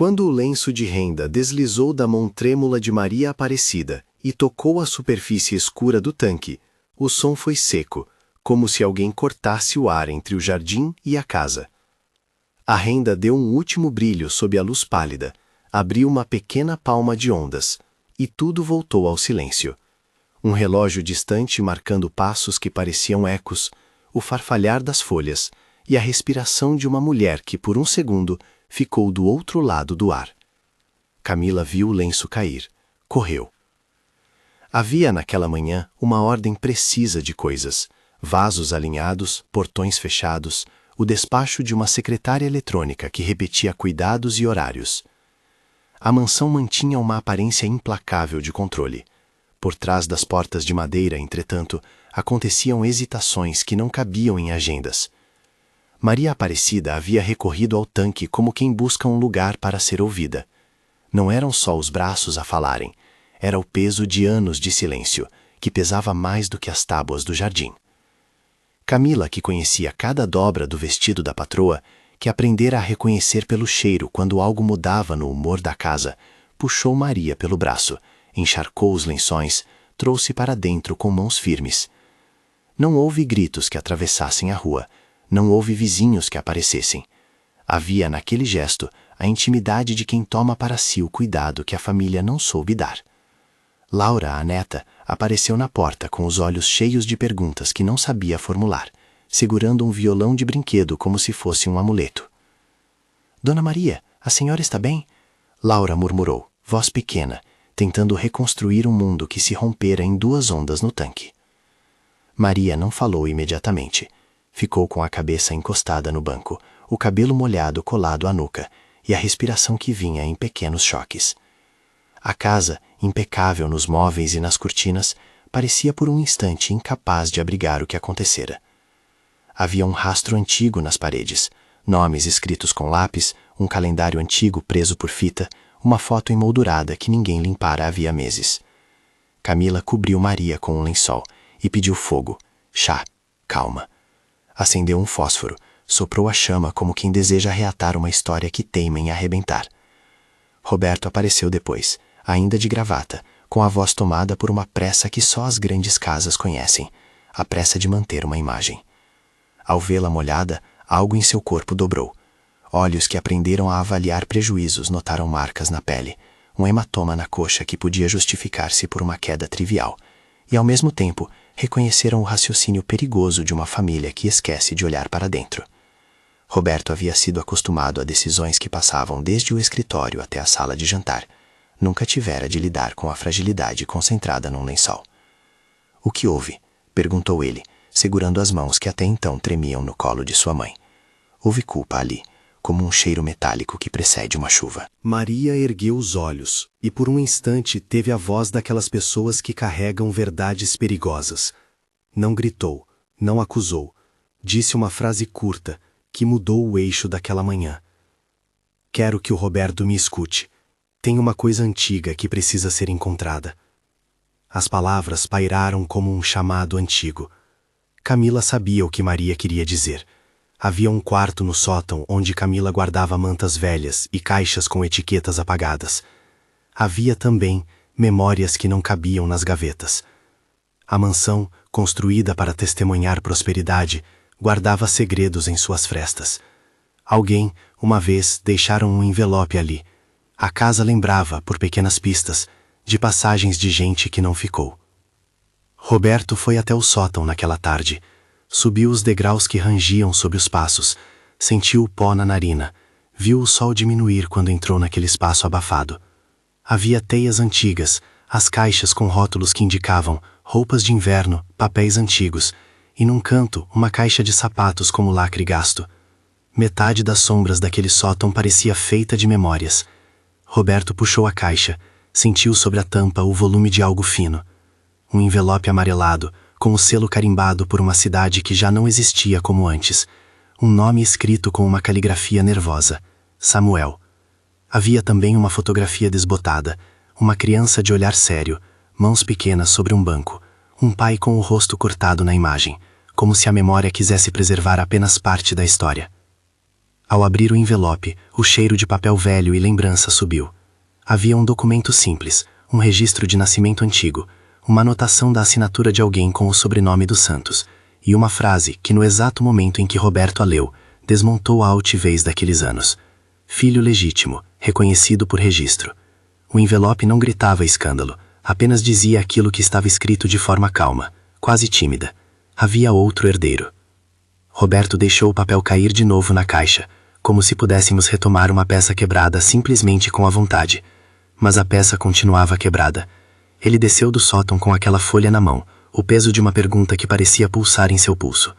Quando o lenço de renda deslizou da mão trêmula de Maria Aparecida e tocou a superfície escura do tanque, o som foi seco, como se alguém cortasse o ar entre o jardim e a casa. A renda deu um último brilho sob a luz pálida, abriu uma pequena palma de ondas, e tudo voltou ao silêncio. Um relógio distante marcando passos que pareciam ecos, o farfalhar das folhas e a respiração de uma mulher que, por um segundo, ficou do outro lado do ar. Camila viu o lenço cair. Correu. Havia naquela manhã uma ordem precisa de coisas: vasos alinhados, portões fechados, o despacho de uma secretária eletrônica que repetia cuidados e horários. A mansão mantinha uma aparência implacável de controle. Por trás das portas de madeira, entretanto, aconteciam hesitações que não cabiam em agendas. Maria Aparecida havia recorrido ao tanque como quem busca um lugar para ser ouvida. Não eram só os braços a falarem, era o peso de anos de silêncio, que pesava mais do que as tábuas do jardim. Camila, que conhecia cada dobra do vestido da patroa, que aprendera a reconhecer pelo cheiro quando algo mudava no humor da casa, puxou Maria pelo braço, encharcou os lençóis, trouxe para dentro com mãos firmes. Não houve gritos que atravessassem a rua, não houve vizinhos que aparecessem. Havia naquele gesto a intimidade de quem toma para si o cuidado que a família não soube dar. Laura, a neta, apareceu na porta com os olhos cheios de perguntas que não sabia formular, segurando um violão de brinquedo como se fosse um amuleto. "Dona Maria, a senhora está bem?" Laura murmurou, voz pequena, tentando reconstruir um mundo que se rompera em duas ondas no tanque. Maria não falou imediatamente. Ficou com a cabeça encostada no banco, o cabelo molhado colado à nuca e a respiração que vinha em pequenos choques. A casa, impecável nos móveis e nas cortinas, parecia por um instante incapaz de abrigar o que acontecera. Havia um rastro antigo nas paredes, nomes escritos com lápis, um calendário antigo preso por fita, uma foto emoldurada que ninguém limpara havia meses. Camila cobriu Maria com um lençol e pediu fogo, chá, calma. Acendeu um fósforo, soprou a chama como quem deseja reatar uma história que teima em arrebentar. Roberto apareceu depois, ainda de gravata, com a voz tomada por uma pressa que só as grandes casas conhecem, a pressa de manter uma imagem. Ao vê-la molhada, algo em seu corpo dobrou. Olhos que aprenderam a avaliar prejuízos notaram marcas na pele, um hematoma na coxa que podia justificar-se por uma queda trivial, e ao mesmo tempo reconheceram o raciocínio perigoso de uma família que esquece de olhar para dentro. Roberto havia sido acostumado a decisões que passavam desde o escritório até a sala de jantar. Nunca tivera de lidar com a fragilidade concentrada num lençol. "O que houve?" perguntou ele, segurando as mãos que até então tremiam no colo de sua mãe. Houve culpa ali, como um cheiro metálico que precede uma chuva. Maria ergueu os olhos, e por um instante teve a voz daquelas pessoas que carregam verdades perigosas. Não gritou, não acusou, disse uma frase curta, que mudou o eixo daquela manhã. "Quero que o Roberto me escute. Tem uma coisa antiga que precisa ser encontrada." As palavras pairaram como um chamado antigo. Camila sabia o que Maria queria dizer. Havia um quarto no sótão onde Camila guardava mantas velhas e caixas com etiquetas apagadas. Havia também memórias que não cabiam nas gavetas. A mansão, construída para testemunhar prosperidade, guardava segredos em suas frestas. Alguém, uma vez, deixara um envelope ali. A casa lembrava, por pequenas pistas, de passagens de gente que não ficou. Roberto foi até o sótão naquela tarde. Subiu os degraus que rangiam sob os passos, sentiu o pó na narina, viu o sol diminuir quando entrou naquele espaço abafado. Havia teias antigas, as caixas com rótulos que indicavam roupas de inverno, papéis antigos, e num canto uma caixa de sapatos como lacre gasto. Metade das sombras daquele sótão parecia feita de memórias. Roberto puxou a caixa, sentiu sobre a tampa o volume de algo fino. Um envelope amarelado, com o selo carimbado por uma cidade que já não existia como antes. Um nome escrito com uma caligrafia nervosa: Samuel. Havia também uma fotografia desbotada, uma criança de olhar sério, mãos pequenas sobre um banco, um pai com o rosto cortado na imagem, como se a memória quisesse preservar apenas parte da história. Ao abrir o envelope, o cheiro de papel velho e lembrança subiu. Havia um documento simples, um registro de nascimento antigo, uma anotação da assinatura de alguém com o sobrenome dos Santos, e uma frase que, no exato momento em que Roberto a leu, desmontou a altivez daqueles anos. Filho legítimo, reconhecido por registro. O envelope não gritava escândalo, apenas dizia aquilo que estava escrito de forma calma, quase tímida. Havia outro herdeiro. Roberto deixou o papel cair de novo na caixa, como se pudéssemos retomar uma peça quebrada simplesmente com a vontade. Mas a peça continuava quebrada. Ele desceu do sótão com aquela folha na mão, o peso de uma pergunta que parecia pulsar em seu pulso.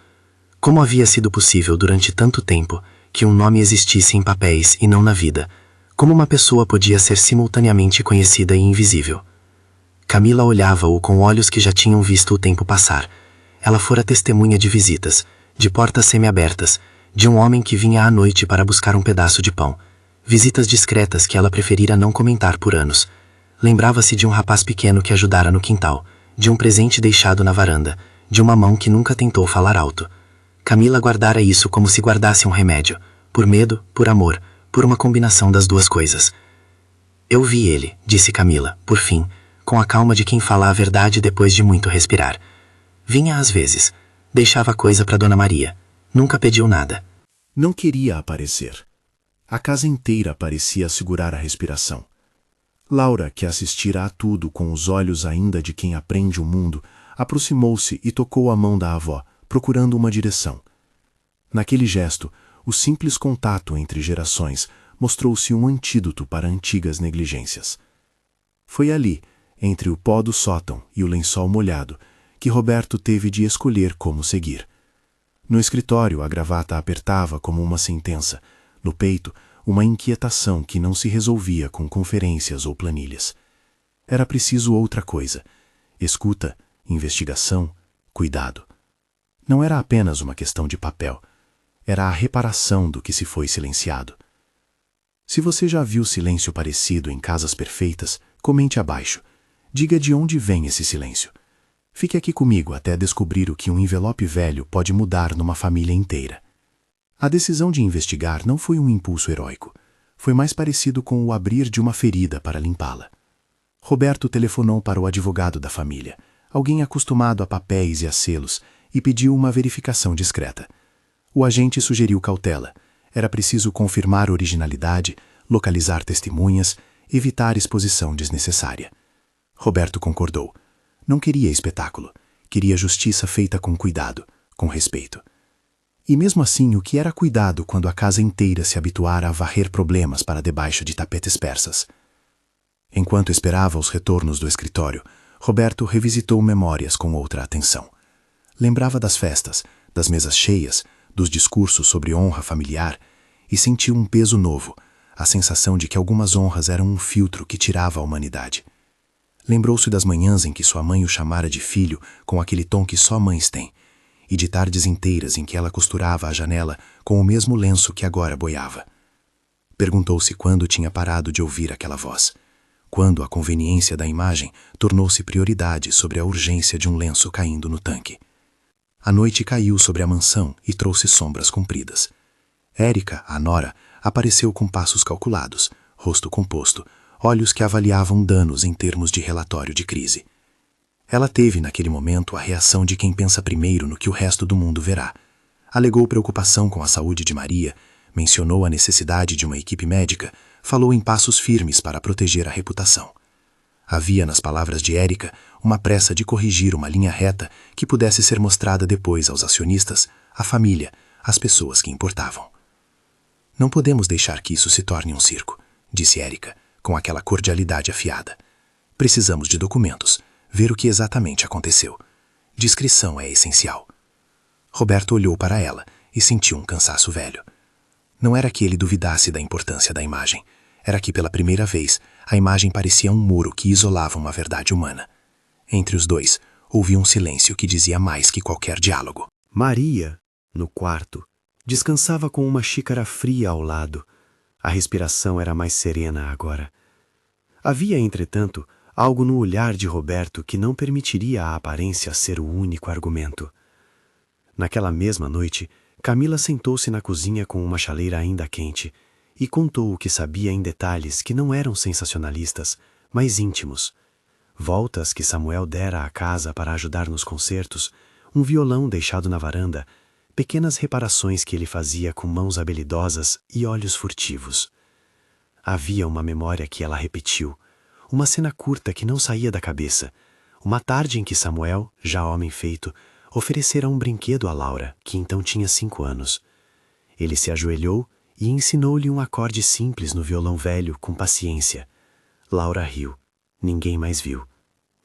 Como havia sido possível durante tanto tempo que um nome existisse em papéis e não na vida? Como uma pessoa podia ser simultaneamente conhecida e invisível? Camila olhava-o com olhos que já tinham visto o tempo passar. Ela fora testemunha de visitas, de portas semiabertas, de um homem que vinha à noite para buscar um pedaço de pão. Visitas discretas que ela preferira não comentar por anos. Lembrava-se de um rapaz pequeno que ajudara no quintal, de um presente deixado na varanda, de uma mão que nunca tentou falar alto. Camila guardara isso como se guardasse um remédio, por medo, por amor, por uma combinação das duas coisas. Eu vi ele, disse Camila, por fim, com a calma de quem fala a verdade depois de muito respirar. Vinha às vezes, deixava coisa para Dona Maria. Nunca pediu nada. Não queria aparecer. A casa inteira parecia segurar a respiração. Laura, que assistira a tudo com os olhos ainda de quem aprende o mundo, aproximou-se e tocou a mão da avó, procurando uma direção. Naquele gesto, o simples contato entre gerações mostrou-se um antídoto para antigas negligências. Foi ali, entre o pó do sótão e o lençol molhado, que Roberto teve de escolher como seguir. No escritório, a gravata apertava como uma sentença, no peito, uma inquietação que não se resolvia com conferências ou planilhas. Era preciso outra coisa: escuta, investigação, cuidado. Não era apenas uma questão de papel, era a reparação do que se foi silenciado. Se você já viu silêncio parecido em casas perfeitas, comente abaixo. Diga de onde vem esse silêncio. Fique aqui comigo até descobrir o que um envelope velho pode mudar numa família inteira. A decisão de investigar não foi um impulso heróico. Foi mais parecido com o abrir de uma ferida para limpá-la. Roberto telefonou para o advogado da família, alguém acostumado a papéis e a selos, e pediu uma verificação discreta. O agente sugeriu cautela. Era preciso confirmar originalidade, localizar testemunhas, evitar exposição desnecessária. Roberto concordou. Não queria espetáculo. Queria justiça feita com cuidado, com respeito. E mesmo assim, o que era cuidado quando a casa inteira se habituara a varrer problemas para debaixo de tapetes persas? Enquanto esperava os retornos do escritório, Roberto revisitou memórias com outra atenção. Lembrava das festas, das mesas cheias, dos discursos sobre honra familiar, e sentiu um peso novo, a sensação de que algumas honras eram um filtro que tirava a humanidade. Lembrou-se das manhãs em que sua mãe o chamara de filho com aquele tom que só mães têm, e de tardes inteiras em que ela costurava a janela com o mesmo lenço que agora boiava. Perguntou-se quando tinha parado de ouvir aquela voz, quando a conveniência da imagem tornou-se prioridade sobre a urgência de um lenço caindo no tanque. A noite caiu sobre a mansão e trouxe sombras compridas. Érica, a nora, apareceu com passos calculados, rosto composto, olhos que avaliavam danos em termos de relatório de crise. Ela teve, naquele momento, a reação de quem pensa primeiro no que o resto do mundo verá. Alegou preocupação com a saúde de Maria, mencionou a necessidade de uma equipe médica, falou em passos firmes para proteger a reputação. Havia nas palavras de Érica uma pressa de corrigir uma linha reta que pudesse ser mostrada depois aos acionistas, à família, às pessoas que importavam. Não podemos deixar que isso se torne um circo, disse Érica, com aquela cordialidade afiada. Precisamos de documentos, ver o que exatamente aconteceu. Discrição é essencial. Roberto olhou para ela e sentiu um cansaço velho. Não era que ele duvidasse da importância da imagem. Era que, pela primeira vez, a imagem parecia um muro que isolava uma verdade humana. Entre os dois, houve um silêncio que dizia mais que qualquer diálogo. Maria, no quarto, descansava com uma xícara fria ao lado. A respiração era mais serena agora. Havia, entretanto, algo no olhar de Roberto que não permitiria à aparência ser o único argumento. Naquela mesma noite, Camila sentou-se na cozinha com uma chaleira ainda quente e contou o que sabia em detalhes que não eram sensacionalistas, mas íntimos. Voltas que Samuel dera à casa para ajudar nos concertos, um violão deixado na varanda, pequenas reparações que ele fazia com mãos habilidosas e olhos furtivos. Havia uma memória que ela repetiu, uma cena curta que não saía da cabeça, uma tarde em que Samuel, já homem feito, oferecera um brinquedo a Laura, que então tinha 5 anos. Ele se ajoelhou e ensinou-lhe um acorde simples no violão velho, com paciência. Laura riu. Ninguém mais viu.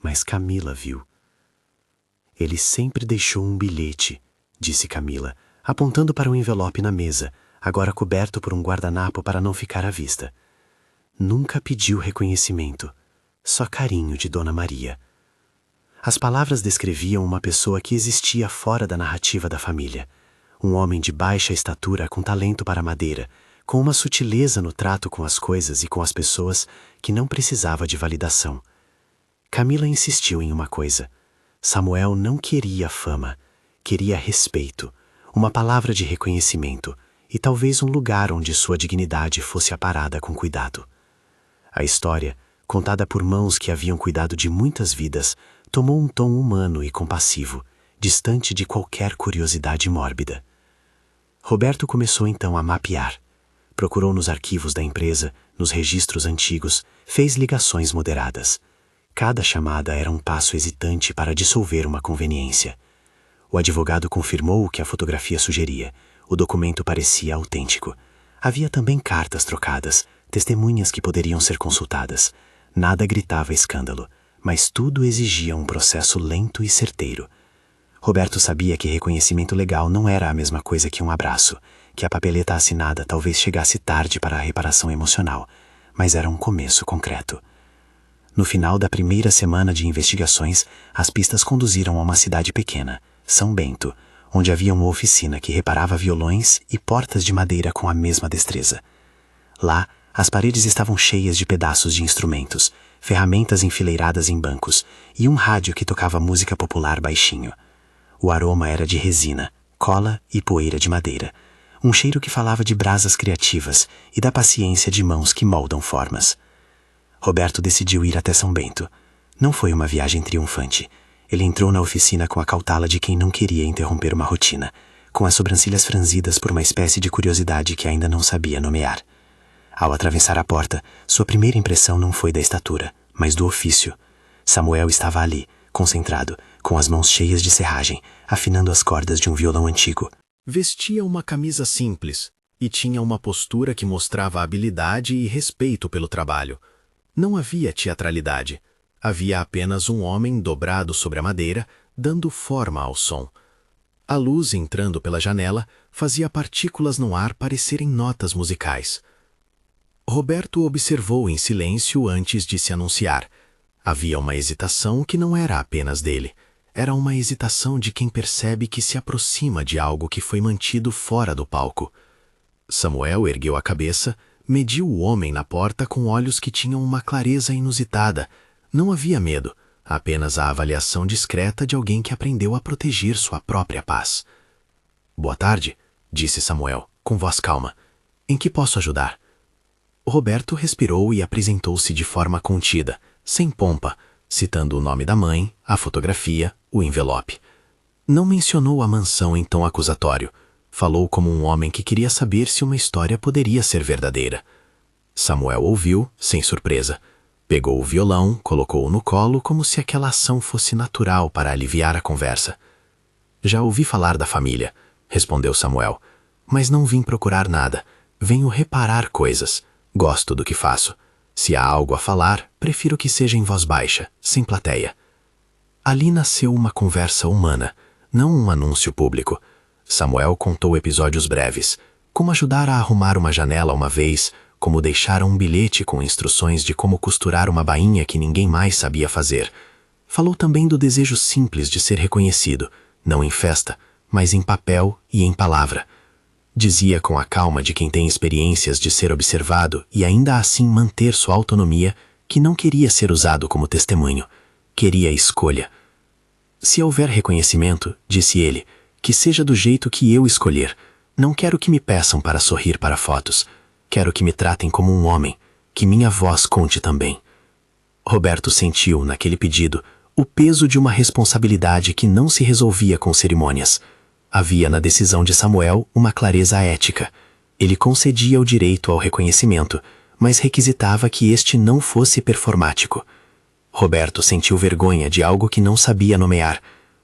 Mas Camila viu. Ele sempre deixou um bilhete, disse Camila, apontando para um envelope na mesa, agora coberto por um guardanapo para não ficar à vista. Nunca pediu reconhecimento, só carinho de Dona Maria. As palavras descreviam uma pessoa que existia fora da narrativa da família. Um homem de baixa estatura com talento para a madeira, com uma sutileza no trato com as coisas e com as pessoas que não precisava de validação. Camila insistiu em uma coisa. Samuel não queria fama, queria respeito, uma palavra de reconhecimento e talvez um lugar onde sua dignidade fosse aparada com cuidado. A história, contada por mãos que haviam cuidado de muitas vidas, tomou um tom humano e compassivo, distante de qualquer curiosidade mórbida. Roberto começou então a mapear. Procurou nos arquivos da empresa, nos registros antigos, fez ligações moderadas. Cada chamada era um passo hesitante para dissolver uma conveniência. O advogado confirmou o que a fotografia sugeria. O documento parecia autêntico. Havia também cartas trocadas, testemunhas que poderiam ser consultadas. Nada gritava escândalo, mas tudo exigia um processo lento e certeiro. Roberto sabia que reconhecimento legal não era a mesma coisa que um abraço, que a papeleta assinada talvez chegasse tarde para a reparação emocional, mas era um começo concreto. No final da primeira semana de investigações, as pistas conduziram a uma cidade pequena, São Bento, onde havia uma oficina que reparava violões e portas de madeira com a mesma destreza. Lá, as paredes estavam cheias de pedaços de instrumentos, ferramentas enfileiradas em bancos e um rádio que tocava música popular baixinho. O aroma era de resina, cola e poeira de madeira, um cheiro que falava de brasas criativas e da paciência de mãos que moldam formas. Roberto decidiu ir até São Bento. Não foi uma viagem triunfante. Ele entrou na oficina com a cautela de quem não queria interromper uma rotina, com as sobrancelhas franzidas por uma espécie de curiosidade que ainda não sabia nomear. Ao atravessar a porta, sua primeira impressão não foi da estatura, mas do ofício. Samuel estava ali, concentrado, com as mãos cheias de serragem, afinando as cordas de um violão antigo. Vestia uma camisa simples e tinha uma postura que mostrava habilidade e respeito pelo trabalho. Não havia teatralidade. Havia apenas um homem dobrado sobre a madeira, dando forma ao som. A luz entrando pela janela fazia partículas no ar parecerem notas musicais. Roberto observou em silêncio antes de se anunciar. Havia uma hesitação que não era apenas dele. Era uma hesitação de quem percebe que se aproxima de algo que foi mantido fora do palco. Samuel ergueu a cabeça, mediu o homem na porta com olhos que tinham uma clareza inusitada. Não havia medo, apenas a avaliação discreta de alguém que aprendeu a proteger sua própria paz. "Boa tarde", disse Samuel, com voz calma. "Em que posso ajudar?" Roberto respirou e apresentou-se de forma contida, sem pompa, citando o nome da mãe, a fotografia, o envelope. Não mencionou a mansão em tom acusatório. Falou como um homem que queria saber se uma história poderia ser verdadeira. Samuel ouviu, sem surpresa. Pegou o violão, colocou-o no colo como se aquela ação fosse natural para aliviar a conversa. "Já ouvi falar da família", respondeu Samuel, "mas não vim procurar nada. Venho reparar coisas. Gosto do que faço. Se há algo a falar, prefiro que seja em voz baixa, sem plateia." Ali nasceu uma conversa humana, não um anúncio público. Samuel contou episódios breves, como ajudar a arrumar uma janela uma vez, como deixar um bilhete com instruções de como costurar uma bainha que ninguém mais sabia fazer. Falou também do desejo simples de ser reconhecido, não em festa, mas em papel e em palavra. Dizia com a calma de quem tem experiências de ser observado e ainda assim manter sua autonomia, que não queria ser usado como testemunho, queria escolha. "Se houver reconhecimento", disse ele, "que seja do jeito que eu escolher. Não quero que me peçam para sorrir para fotos. Quero que me tratem como um homem, que minha voz conte também. Roberto sentiu, naquele pedido, o peso de uma responsabilidade que não se resolvia com cerimônias. Havia na decisão de Samuel uma clareza ética. Ele concedia o direito ao reconhecimento, mas requisitava que este não fosse performático. Roberto sentiu vergonha de algo que não sabia nomear,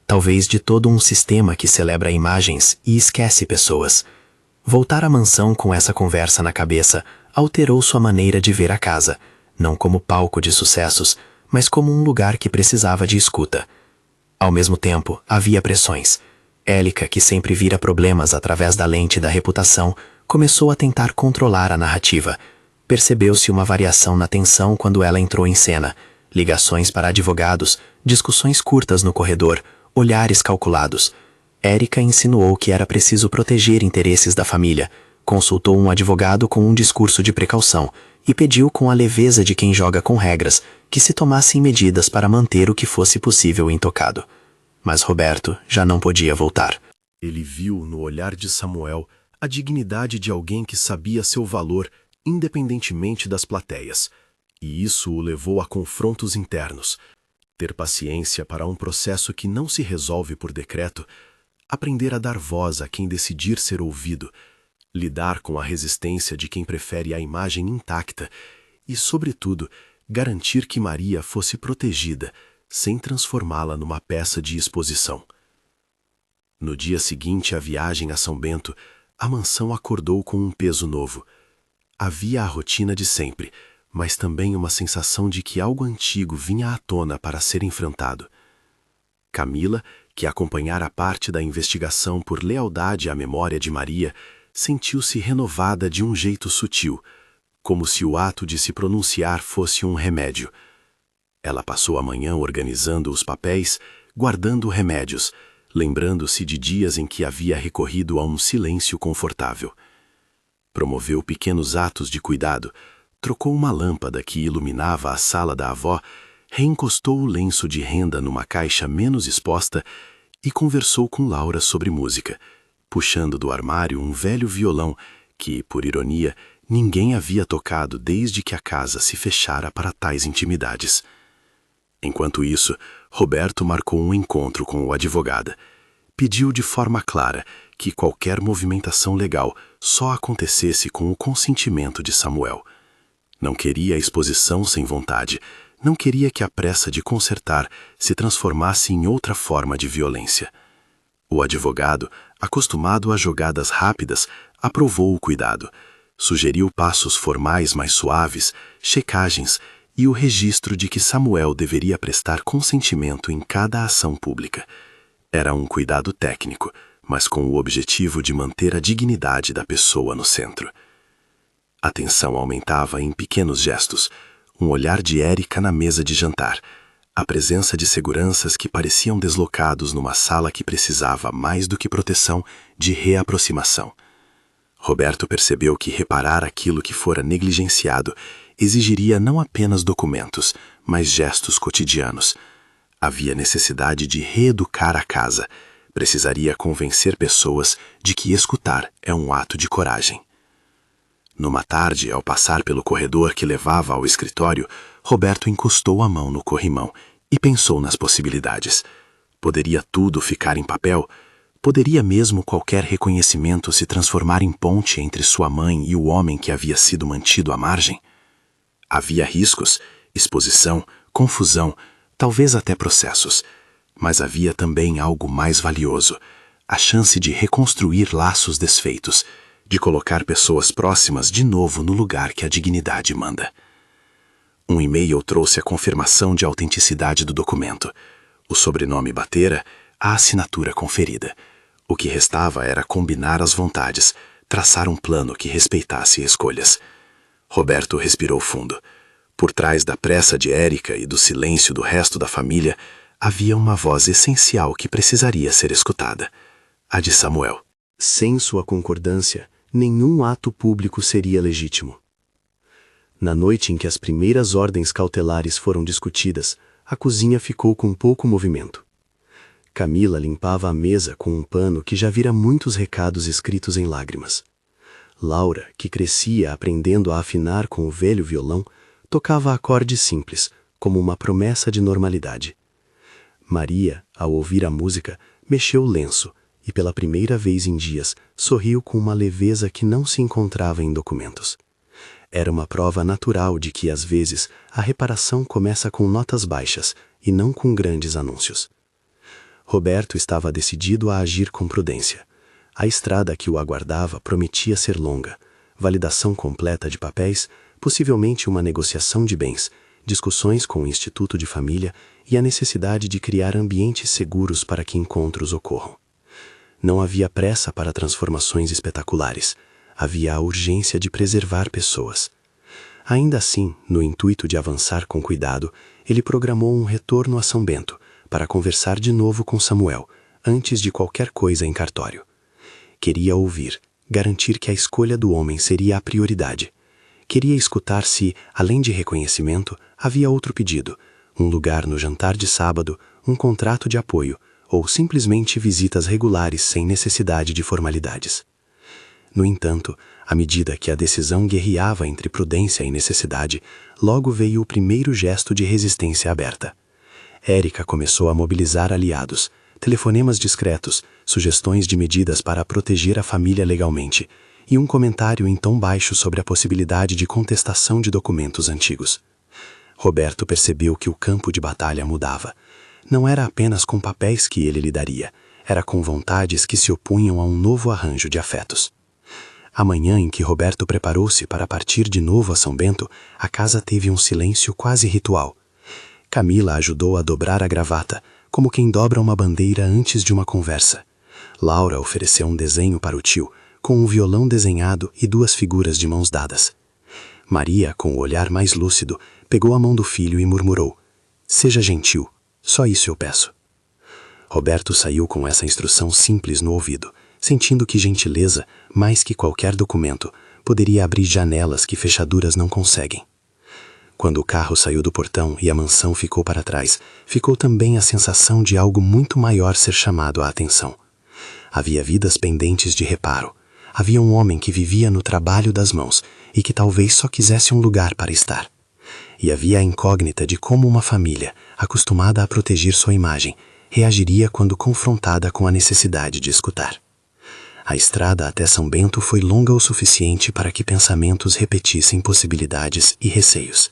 talvez de todo um sistema que celebra imagens e esquece pessoas. Voltar à mansão com essa conversa na cabeça alterou sua maneira de ver a casa, não como palco de sucessos, mas como um lugar que precisava de escuta. Ao mesmo tempo, havia pressões. Élica, que sempre vira problemas através da lente da reputação, começou a tentar controlar a narrativa. Percebeu-se uma variação na tensão quando ela entrou em cena. Ligações para advogados, discussões curtas no corredor, olhares calculados. Érica insinuou que era preciso proteger interesses da família, consultou um advogado com um discurso de precaução e pediu com a leveza de quem joga com regras que se tomassem medidas para manter o que fosse possível intocado. Mas Roberto já não podia voltar. Ele viu no olhar de Samuel a dignidade de alguém que sabia seu valor independentemente das plateias, e isso o levou a confrontos internos. Ter paciência para um processo que não se resolve por decreto, aprender a dar voz a quem decidir ser ouvido, lidar com a resistência de quem prefere a imagem intacta e, sobretudo, garantir que Maria fosse protegida, sem transformá-la numa peça de exposição. No dia seguinte à viagem a São Bento, a mansão acordou com um peso novo. Havia a rotina de sempre, mas também uma sensação de que algo antigo vinha à tona para ser enfrentado. Camila, que acompanhara parte da investigação por lealdade à memória de Maria, sentiu-se renovada de um jeito sutil, como se o ato de se pronunciar fosse um remédio. Ela passou a manhã organizando os papéis, guardando remédios, lembrando-se de dias em que havia recorrido a um silêncio confortável. Promoveu pequenos atos de cuidado, trocou uma lâmpada que iluminava a sala da avó, reencostou o lenço de renda numa caixa menos exposta e conversou com Laura sobre música, puxando do armário um velho violão que, por ironia, ninguém havia tocado desde que a casa se fechara para tais intimidades. Enquanto isso, Roberto marcou um encontro com o advogado. Pediu de forma clara que qualquer movimentação legal só acontecesse com o consentimento de Samuel. Não queria a exposição sem vontade, não queria que a pressa de consertar se transformasse em outra forma de violência. O advogado, acostumado a jogadas rápidas, aprovou o cuidado, sugeriu passos formais mais suaves, checagens e o registro de que Samuel deveria prestar consentimento em cada ação pública. Era um cuidado técnico, mas com o objetivo de manter a dignidade da pessoa no centro. A tensão aumentava em pequenos gestos, um olhar de Érica na mesa de jantar, a presença de seguranças que pareciam deslocados numa sala que precisava, mais do que proteção, de reaproximação. Roberto percebeu que reparar aquilo que fora negligenciado exigiria não apenas documentos, mas gestos cotidianos. Havia necessidade de reeducar a casa. Precisaria convencer pessoas de que escutar é um ato de coragem. Numa tarde, ao passar pelo corredor que levava ao escritório, Roberto encostou a mão no corrimão e pensou nas possibilidades. Poderia tudo ficar em papel? Poderia mesmo qualquer reconhecimento se transformar em ponte entre sua mãe e o homem que havia sido mantido à margem? Havia riscos, exposição, confusão, talvez até processos. Mas havia também algo mais valioso, a chance de reconstruir laços desfeitos, de colocar pessoas próximas de novo no lugar que a dignidade manda. Um e-mail trouxe a confirmação de autenticidade do documento. O sobrenome batera, a assinatura conferida. O que restava era combinar as vontades, traçar um plano que respeitasse escolhas. Roberto respirou fundo. Por trás da pressa de Érica e do silêncio do resto da família, havia uma voz essencial que precisaria ser escutada. A de Samuel. Sem sua concordância, nenhum ato público seria legítimo. Na noite em que as primeiras ordens cautelares foram discutidas, a cozinha ficou com pouco movimento. Camila limpava a mesa com um pano que já vira muitos recados escritos em lágrimas. Laura, que crescia aprendendo a afinar com o velho violão, tocava acordes simples, como uma promessa de normalidade. Maria, ao ouvir a música, mexeu o lenço e, pela primeira vez em dias, sorriu com uma leveza que não se encontrava em documentos. Era uma prova natural de que, às vezes, a reparação começa com notas baixas e não com grandes anúncios. Roberto estava decidido a agir com prudência. A estrada que o aguardava prometia ser longa, validação completa de papéis, possivelmente uma negociação de bens, discussões com o Instituto de Família e a necessidade de criar ambientes seguros para que encontros ocorram. Não havia pressa para transformações espetaculares. Havia a urgência de preservar pessoas. Ainda assim, no intuito de avançar com cuidado, ele programou um retorno a São Bento para conversar de novo com Samuel, antes de qualquer coisa em cartório. Queria ouvir, garantir que a escolha do homem seria a prioridade. Queria escutar se, além de reconhecimento, havia outro pedido, um lugar no jantar de sábado, um contrato de apoio, ou simplesmente visitas regulares sem necessidade de formalidades. No entanto, à medida que a decisão guerreava entre prudência e necessidade, logo veio o primeiro gesto de resistência aberta. Érica começou a mobilizar aliados, telefonemas discretos, sugestões de medidas para proteger a família legalmente, e um comentário em tom baixo sobre a possibilidade de contestação de documentos antigos. Roberto percebeu que o campo de batalha mudava. Não era apenas com papéis que ele lidaria, era com vontades que se opunham a um novo arranjo de afetos. A manhã em que Roberto preparou-se para partir de novo a São Bento, a casa teve um silêncio quase ritual. Camila ajudou a dobrar a gravata, como quem dobra uma bandeira antes de uma conversa. Laura ofereceu um desenho para o tio, com um violão desenhado e duas figuras de mãos dadas. Maria, com o olhar mais lúcido, pegou a mão do filho e murmurou: "Seja gentil, só isso eu peço." Roberto saiu com essa instrução simples no ouvido, sentindo que gentileza, mais que qualquer documento, poderia abrir janelas que fechaduras não conseguem. Quando o carro saiu do portão e a mansão ficou para trás, ficou também a sensação de algo muito maior ser chamado a atenção. Havia vidas pendentes de reparo. Havia um homem que vivia no trabalho das mãos e que talvez só quisesse um lugar para estar. E havia a incógnita de como uma família, acostumada a proteger sua imagem, reagiria quando confrontada com a necessidade de escutar. A estrada até São Bento foi longa o suficiente para que pensamentos repetissem possibilidades e receios.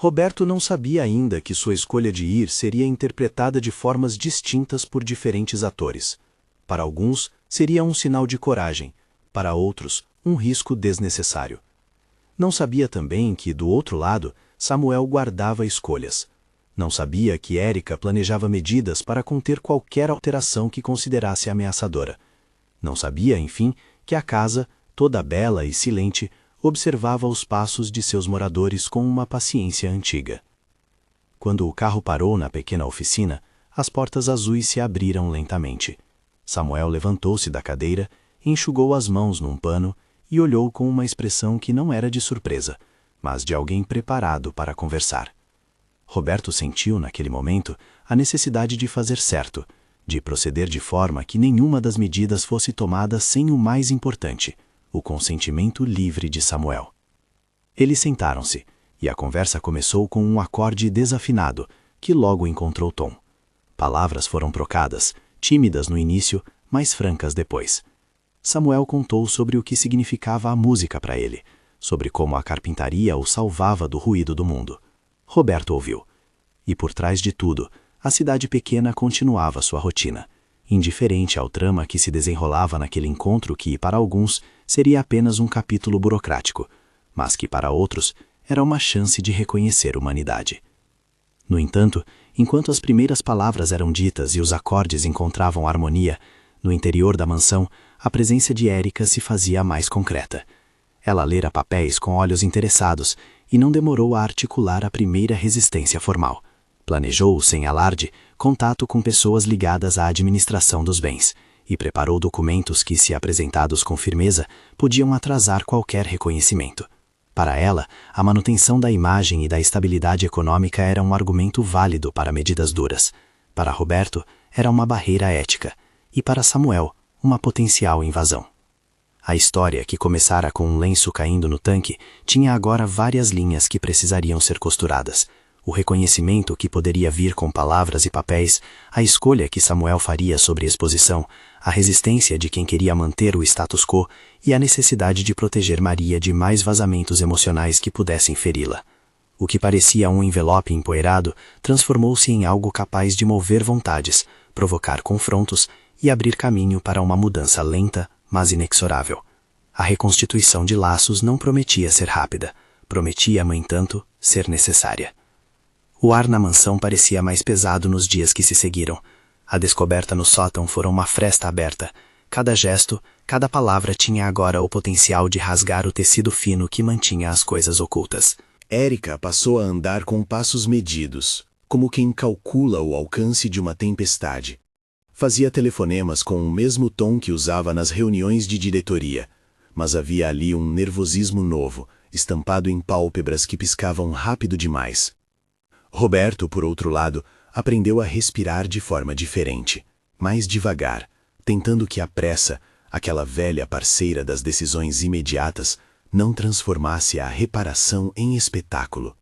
Roberto não sabia ainda que sua escolha de ir seria interpretada de formas distintas por diferentes atores. Para alguns, seria um sinal de coragem, para outros, um risco desnecessário. Não sabia também que, do outro lado, Samuel guardava escolhas. Não sabia que Érica planejava medidas para conter qualquer alteração que considerasse ameaçadora. Não sabia, enfim, que a casa, toda bela e silente, observava os passos de seus moradores com uma paciência antiga. Quando o carro parou na pequena oficina, as portas azuis se abriram lentamente. Samuel levantou-se da cadeira, enxugou as mãos num pano e olhou com uma expressão que não era de surpresa, mas de alguém preparado para conversar. Roberto sentiu, naquele momento, a necessidade de fazer certo, de proceder de forma que nenhuma das medidas fosse tomada sem o mais importante, o consentimento livre de Samuel. Eles sentaram-se, e a conversa começou com um acorde desafinado, que logo encontrou tom. Palavras foram trocadas, tímidas no início, mas francas depois. Samuel contou sobre o que significava a música para ele, sobre como a carpintaria o salvava do ruído do mundo. Roberto ouviu. E por trás de tudo, a cidade pequena continuava sua rotina, indiferente ao trama que se desenrolava naquele encontro que, para alguns, seria apenas um capítulo burocrático, mas que, para outros, era uma chance de reconhecer humanidade. No entanto, enquanto as primeiras palavras eram ditas e os acordes encontravam harmonia, no interior da mansão, a presença de Érica se fazia mais concreta. Ela lera papéis com olhos interessados e não demorou a articular a primeira resistência formal. Planejou, sem alarde, contato com pessoas ligadas à administração dos bens e preparou documentos que, se apresentados com firmeza, podiam atrasar qualquer reconhecimento. Para ela, a manutenção da imagem e da estabilidade econômica era um argumento válido para medidas duras. Para Roberto, era uma barreira ética, e para Samuel, uma potencial invasão. A história, que começara com um lenço caindo no tanque, tinha agora várias linhas que precisariam ser costuradas. O reconhecimento que poderia vir com palavras e papéis, a escolha que Samuel faria sobre exposição, a resistência de quem queria manter o status quo e a necessidade de proteger Maria de mais vazamentos emocionais que pudessem feri-la. O que parecia um envelope empoeirado transformou-se em algo capaz de mover vontades, provocar confrontos e abrir caminho para uma mudança lenta, mas inexorável. A reconstituição de laços não prometia ser rápida, prometia, no entanto, ser necessária. O ar na mansão parecia mais pesado nos dias que se seguiram. A descoberta no sótão fora uma fresta aberta. Cada gesto, cada palavra tinha agora o potencial de rasgar o tecido fino que mantinha as coisas ocultas. Érica passou a andar com passos medidos, como quem calcula o alcance de uma tempestade. Fazia telefonemas com o mesmo tom que usava nas reuniões de diretoria, mas havia ali um nervosismo novo, estampado em pálpebras que piscavam rápido demais. Roberto, por outro lado, aprendeu a respirar de forma diferente, mais devagar, tentando que a pressa, aquela velha parceira das decisões imediatas, não transformasse a reparação em espetáculo.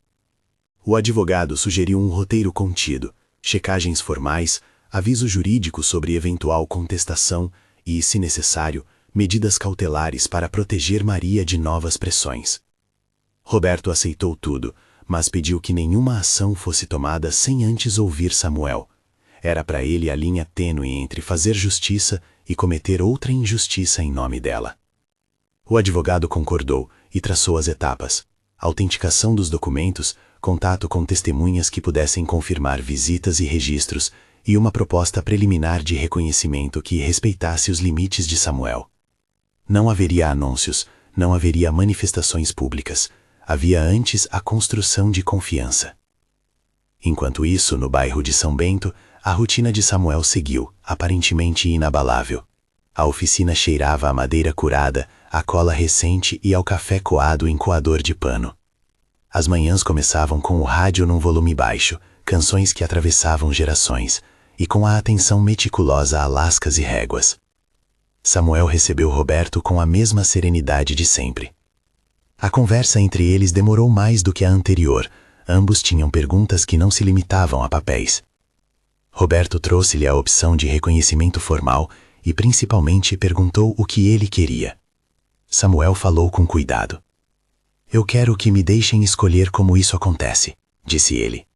O advogado sugeriu um roteiro contido, checagens formais, aviso jurídico sobre eventual contestação e, se necessário, medidas cautelares para proteger Maria de novas pressões. Roberto aceitou tudo, mas pediu que nenhuma ação fosse tomada sem antes ouvir Samuel. Era para ele a linha tênue entre fazer justiça e cometer outra injustiça em nome dela. O advogado concordou e traçou as etapas: autenticação dos documentos, contato com testemunhas que pudessem confirmar visitas e registros, e uma proposta preliminar de reconhecimento que respeitasse os limites de Samuel. Não haveria anúncios, não haveria manifestações públicas. Havia antes a construção de confiança. Enquanto isso, no bairro de São Bento, a rotina de Samuel seguiu, aparentemente inabalável. A oficina cheirava a madeira curada, a cola recente e ao café coado em coador de pano. As manhãs começavam com o rádio num volume baixo, canções que atravessavam gerações, e com a atenção meticulosa a lascas e réguas. Samuel recebeu Roberto com a mesma serenidade de sempre. A conversa entre eles demorou mais do que a anterior. Ambos tinham perguntas que não se limitavam a papéis. Roberto trouxe-lhe a opção de reconhecimento formal e principalmente perguntou o que ele queria. Samuel falou com cuidado. "Eu quero que me deixem escolher como isso acontece", disse ele.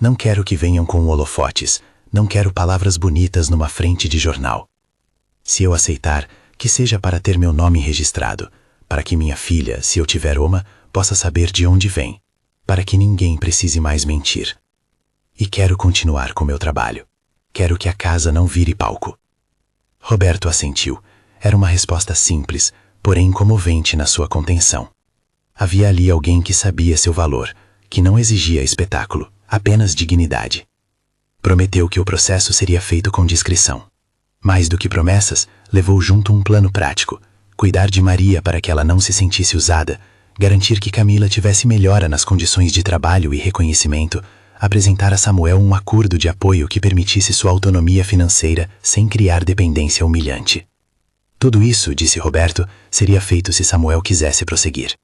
"Não quero que venham com holofotes, não quero palavras bonitas numa frente de jornal. Se eu aceitar, que seja para ter meu nome registrado, para que minha filha, se eu tiver uma, possa saber de onde vem, para que ninguém precise mais mentir. E quero continuar com meu trabalho. Quero que a casa não vire palco." Roberto assentiu. Era uma resposta simples, porém comovente na sua contenção. Havia ali alguém que sabia seu valor, que não exigia espetáculo, apenas dignidade. Prometeu que o processo seria feito com discrição. Mais do que promessas, levou junto um plano prático: cuidar de Maria para que ela não se sentisse usada, garantir que Camila tivesse melhora nas condições de trabalho e reconhecimento, apresentar a Samuel um acordo de apoio que permitisse sua autonomia financeira sem criar dependência humilhante. Tudo isso, disse Roberto, seria feito se Samuel quisesse prosseguir.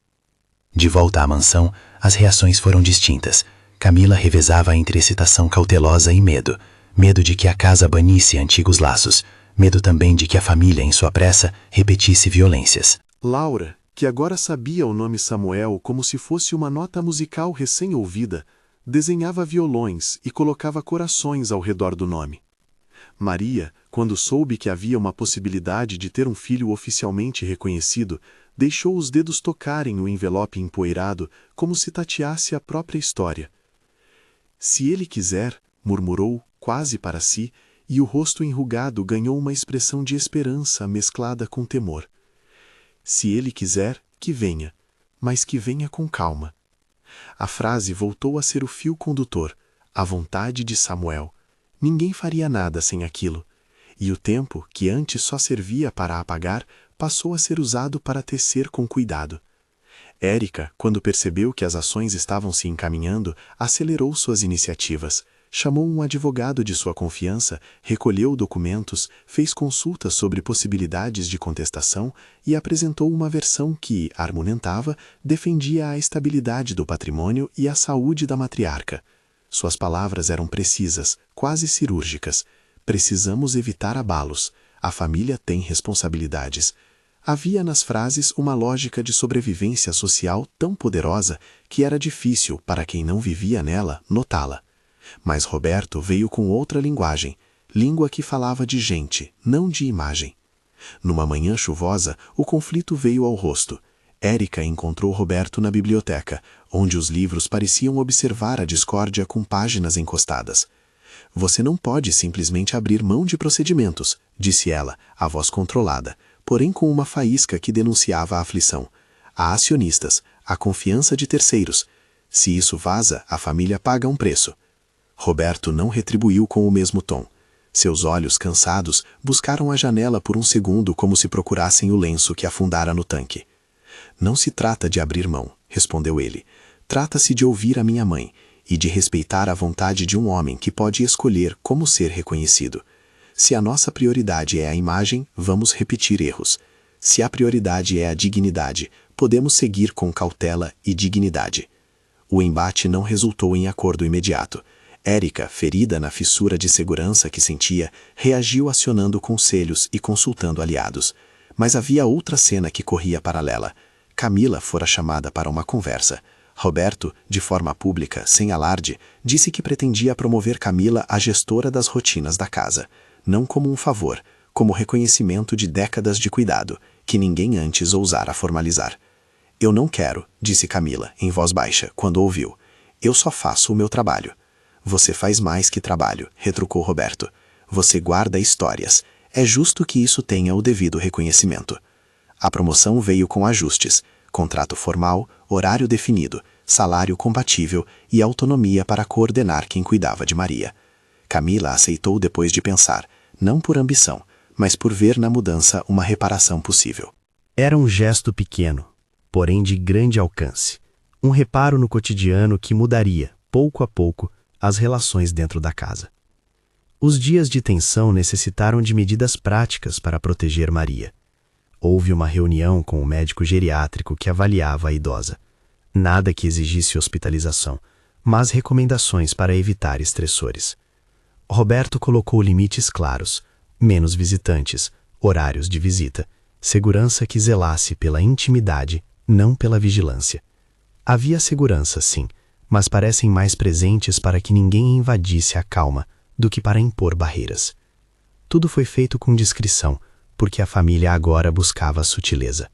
De volta à mansão, as reações foram distintas. Camila revezava entre excitação cautelosa e medo. Medo de que a casa banisse antigos laços. Medo também de que a família, em sua pressa, repetisse violências. Laura, que agora sabia o nome Samuel como se fosse uma nota musical recém-ouvida, desenhava violões e colocava corações ao redor do nome. Maria, quando soube que havia uma possibilidade de ter um filho oficialmente reconhecido, deixou os dedos tocarem o envelope empoeirado como se tateasse a própria história. "Se ele quiser", murmurou, quase para si, e o rosto enrugado ganhou uma expressão de esperança mesclada com temor. "Se ele quiser, que venha, mas que venha com calma." A frase voltou a ser o fio condutor, a vontade de Samuel. Ninguém faria nada sem aquilo. E o tempo, que antes só servia para apagar, passou a ser usado para tecer com cuidado. Érica, quando percebeu que as ações estavam se encaminhando, acelerou suas iniciativas. chamou um advogado de sua confiança, recolheu documentos, fez consultas sobre possibilidades de contestação e apresentou uma versão que, argumentava, defendia a estabilidade do patrimônio e a saúde da matriarca. Suas palavras eram precisas, quase cirúrgicas. Precisamos evitar abalos. A família tem responsabilidades. Havia nas frases uma lógica de sobrevivência social tão poderosa que era difícil, para quem não vivia nela, notá-la. Mas Roberto veio com outra linguagem, língua que falava de gente, não de imagem. Numa manhã chuvosa, o conflito veio ao rosto. Érica encontrou Roberto na biblioteca, onde os livros pareciam observar a discórdia com páginas encostadas. Você não pode simplesmente abrir mão de procedimentos, disse ela, a voz controlada, porém com uma faísca que denunciava a aflição. Há acionistas, a confiança de terceiros. Se isso vaza, a família paga um preço. Roberto não retribuiu com o mesmo tom. Seus olhos, cansados, buscaram a janela por um segundo como se procurassem o lenço que afundara no tanque. Não se trata de abrir mão, respondeu ele. Trata-se de ouvir a minha mãe e de respeitar a vontade de um homem que pode escolher como ser reconhecido. Se a nossa prioridade é a imagem, vamos repetir erros. Se a prioridade é a dignidade, podemos seguir com cautela e dignidade. O embate não resultou em acordo imediato. Érica, ferida na fissura de segurança que sentia, reagiu acionando conselhos e consultando aliados. Mas havia outra cena que corria paralela. Camila fora chamada para uma conversa. Roberto, de forma pública, sem alarde, disse que pretendia promover Camila a gestora das rotinas da casa, não como um favor, como reconhecimento de décadas de cuidado, que ninguém antes ousara formalizar. Eu não quero, disse Camila, em voz baixa, quando ouviu. Eu só faço o meu trabalho. Você faz mais que trabalho, retrucou Roberto. Você guarda histórias. É justo que isso tenha o devido reconhecimento. A promoção veio com ajustes, contrato formal, horário definido, salário compatível e autonomia para coordenar quem cuidava de Maria. Camila aceitou depois de pensar, não por ambição, mas por ver na mudança uma reparação possível. Era um gesto pequeno, porém de grande alcance. Um reparo no cotidiano que mudaria, pouco a pouco, as relações dentro da casa. Os dias de tensão necessitaram de medidas práticas para proteger Maria. Houve uma reunião com o médico geriátrico que avaliava a idosa. Nada que exigisse hospitalização, mas recomendações para evitar estressores. Roberto colocou limites claros, menos visitantes, horários de visita, segurança que zelasse pela intimidade, não pela vigilância. Havia segurança, sim, mas parecem mais presentes para que ninguém invadisse a calma do que para impor barreiras. Tudo foi feito com discrição, porque a família agora buscava a sutileza.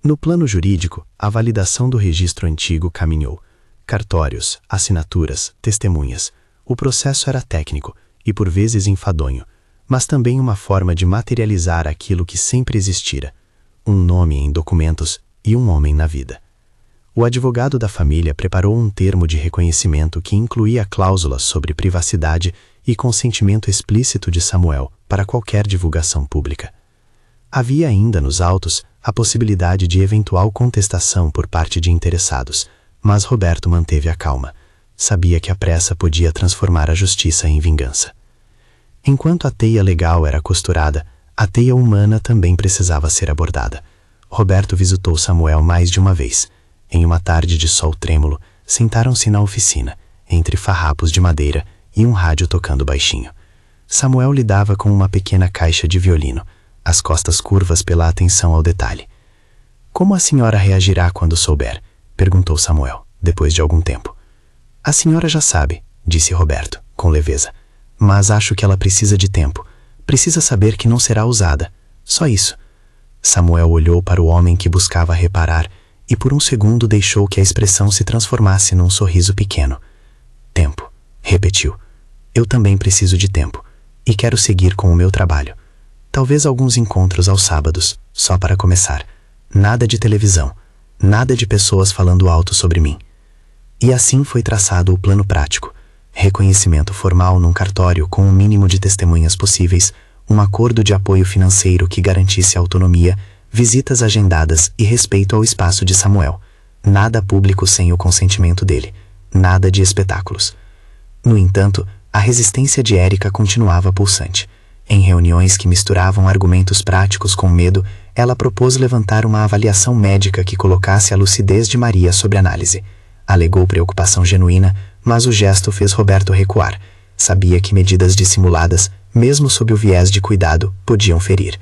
No plano jurídico, a validação do registro antigo caminhou. Cartórios, assinaturas, testemunhas. O processo era técnico e por vezes enfadonho, mas também uma forma de materializar aquilo que sempre existira, um nome em documentos e um homem na vida. O advogado da família preparou um termo de reconhecimento que incluía cláusulas sobre privacidade e consentimento explícito de Samuel para qualquer divulgação pública. Havia ainda nos autos a possibilidade de eventual contestação por parte de interessados, mas Roberto manteve a calma. Sabia que a pressa podia transformar a justiça em vingança. Enquanto a teia legal era costurada, a teia humana também precisava ser abordada. Roberto visitou Samuel mais de uma vez. Em uma tarde de sol trêmulo, sentaram-se na oficina, entre farrapos de madeira e um rádio tocando baixinho. Samuel lidava com uma pequena caixa de violino, as costas curvas pela atenção ao detalhe. Como a senhora reagirá quando souber? Perguntou Samuel, depois de algum tempo. A senhora já sabe, disse Roberto, com leveza. Mas acho que ela precisa de tempo. Precisa saber que não será usada. Só isso. Samuel olhou para o homem que buscava reparar e por um segundo deixou que a expressão se transformasse num sorriso pequeno. Tempo, repetiu. Eu também preciso de tempo e quero seguir com o meu trabalho. Talvez alguns encontros aos sábados, só para começar. Nada de televisão, nada de pessoas falando alto sobre mim. E assim foi traçado o plano prático. Reconhecimento formal num cartório com o mínimo de testemunhas possíveis, um acordo de apoio financeiro que garantisse autonomia, visitas agendadas e respeito ao espaço de Samuel. Nada público sem o consentimento dele. Nada de espetáculos. No entanto, A resistência de Érica continuava pulsante. Em reuniões que misturavam argumentos práticos com medo, ela propôs levantar uma avaliação médica que colocasse a lucidez de Maria sob análise. Alegou preocupação genuína, mas o gesto fez Roberto recuar. Sabia que medidas dissimuladas, mesmo sob o viés de cuidado, podiam ferir.